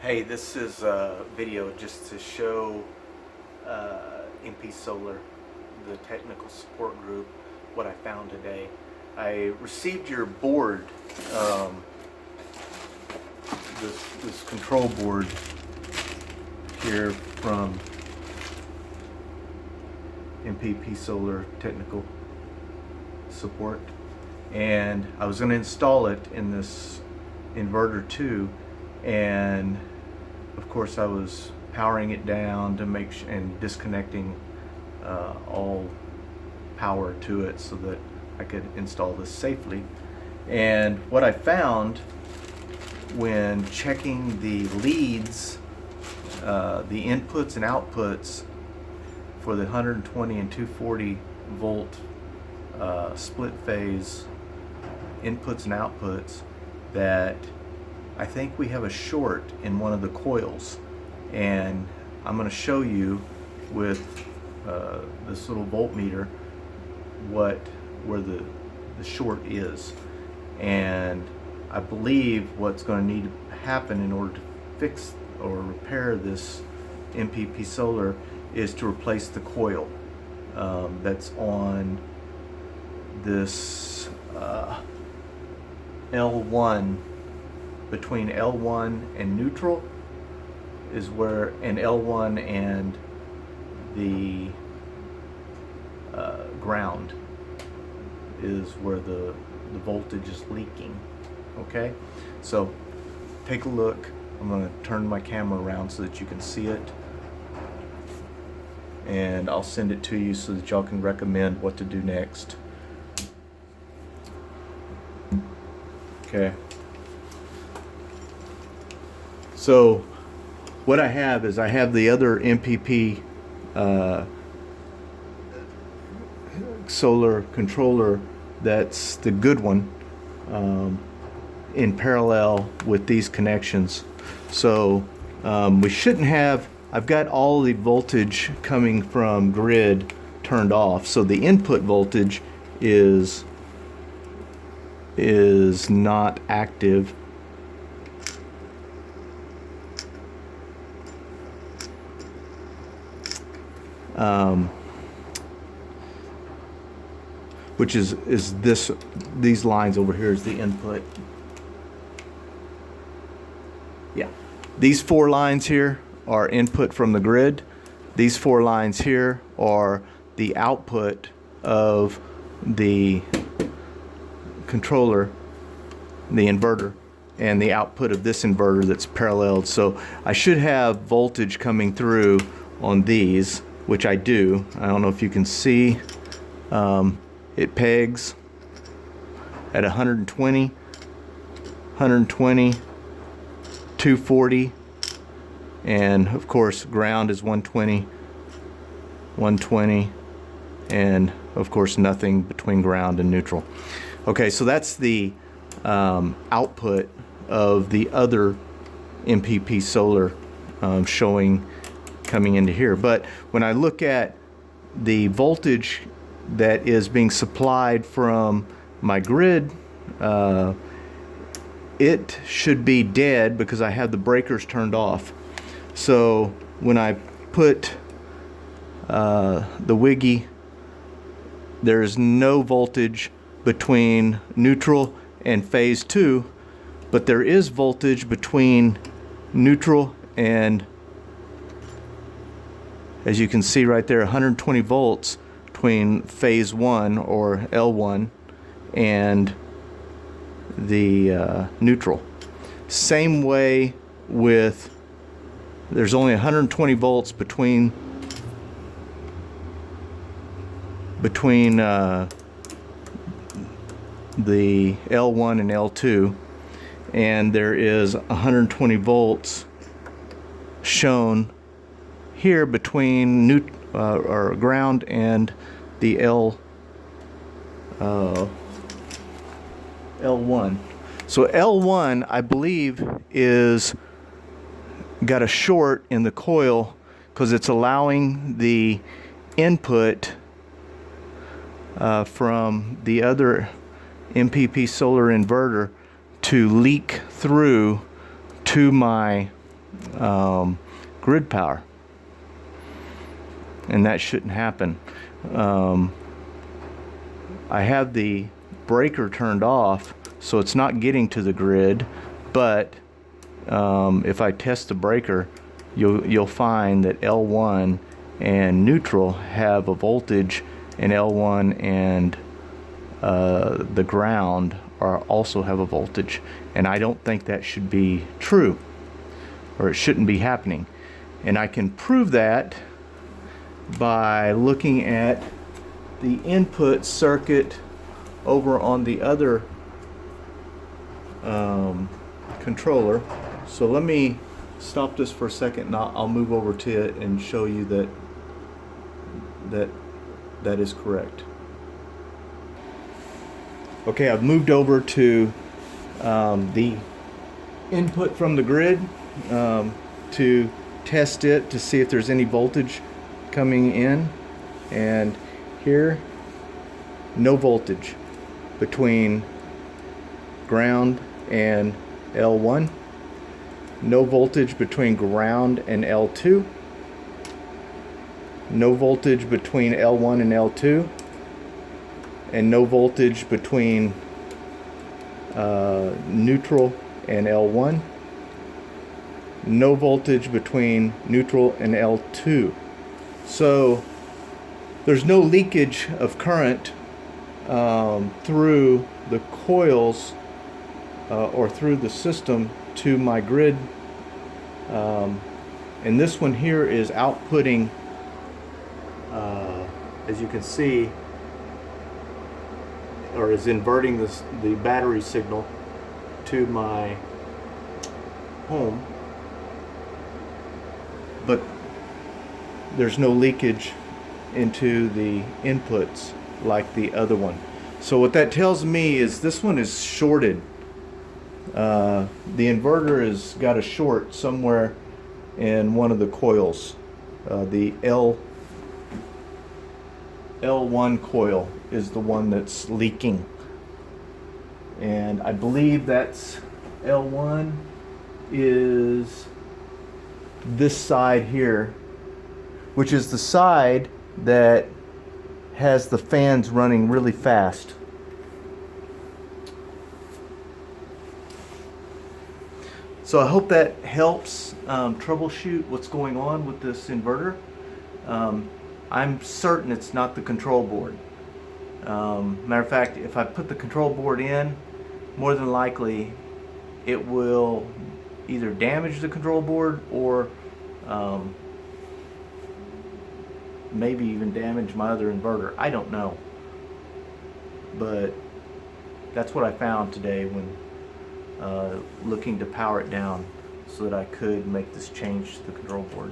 Hey, this is a video just to show MP Solar, the technical support group, what I found today. I received your board, this control board here from MPP Solar Technical Support, and I was going to install it in this inverter too, and of course I was powering it down to make and disconnecting all power to it so that I could install this safely. And what I found when checking the leads, the inputs and outputs for the 120 and 240 volt split phase inputs and outputs, that I think we have a short in one of the coils, and I'm going to show you with this little voltmeter where the short is. And I believe what's going to need to happen in order to fix or repair this MPP Solar is to replace the coil that's on this L1, between L1 and neutral is where, and L1 and the ground is where the voltage is leaking. Okay, so take a look. I'm going to turn my camera around so that you can see it, and I'll send it to you so that y'all can recommend what to do next. Okay. So what I have is I have the other MPP solar controller, that's the good one, in parallel with these connections. So we shouldn't have, I've got all the voltage coming from grid turned off, so the input voltage is not active. Which is these lines over here is the input. Yeah, these 4 lines here are input from the grid. These 4 lines here are the output of the controller, the inverter, and the output of this inverter that's paralleled. So I should have voltage coming through on these, which I do. I don't know if you can see. It pegs at 120, 120, 240, and of course ground is 120, 120, and of course nothing between ground and neutral. Okay, so that's the output of the other MPP Solar showing coming into here. But when I look at the voltage that is being supplied from my grid, it should be dead because I have the breakers turned off. So when I put the wiggy, there is no voltage between neutral and phase 2, but there is voltage between neutral and, as you can see right there, 120 volts between phase 1 or L1 and the neutral. Same way with, there's only 120 volts between the L1 and L2, and there is 120 volts shown here between or ground and the L1. So L1, I believe, is got a short in the coil because it's allowing the input from the other MPP solar inverter to leak through to my grid power, and that shouldn't happen. I have the breaker turned off, so it's not getting to the grid, but if I test the breaker, you'll find that L1 and neutral have a voltage, and L1 and the ground also have a voltage, and I don't think that should be true, or it shouldn't be happening. And I can prove that by looking at the input circuit over on the other controller. So let me stop this for a second, and I'll move over to it and show you that is correct. Okay, I've moved over to the input from the grid to test it to see if there's any voltage coming in, and here, no voltage between ground and L1, no voltage between ground and L2, no voltage between L1 and L2, and no voltage between neutral and L1, no voltage between neutral and L2. So there's no leakage of current through the coils or through the system to my grid, and this one here is outputting, as you can see, or is inverting the battery signal to my home, but there's no leakage into the inputs like the other one. So what that tells me is this one is shorted. The inverter has got a short somewhere in one of the coils. The L1 coil is the one that's leaking, and I believe that's L1 is this side here, which is the side that has the fans running really fast. So I hope that helps troubleshoot what's going on with this inverter. I'm certain it's not the control board. Matter of fact, if I put the control board in, more than likely it will either damage the control board or maybe even damage my other inverter. I don't know. But that's what I found today when looking to power it down so that I could make this change to the control board.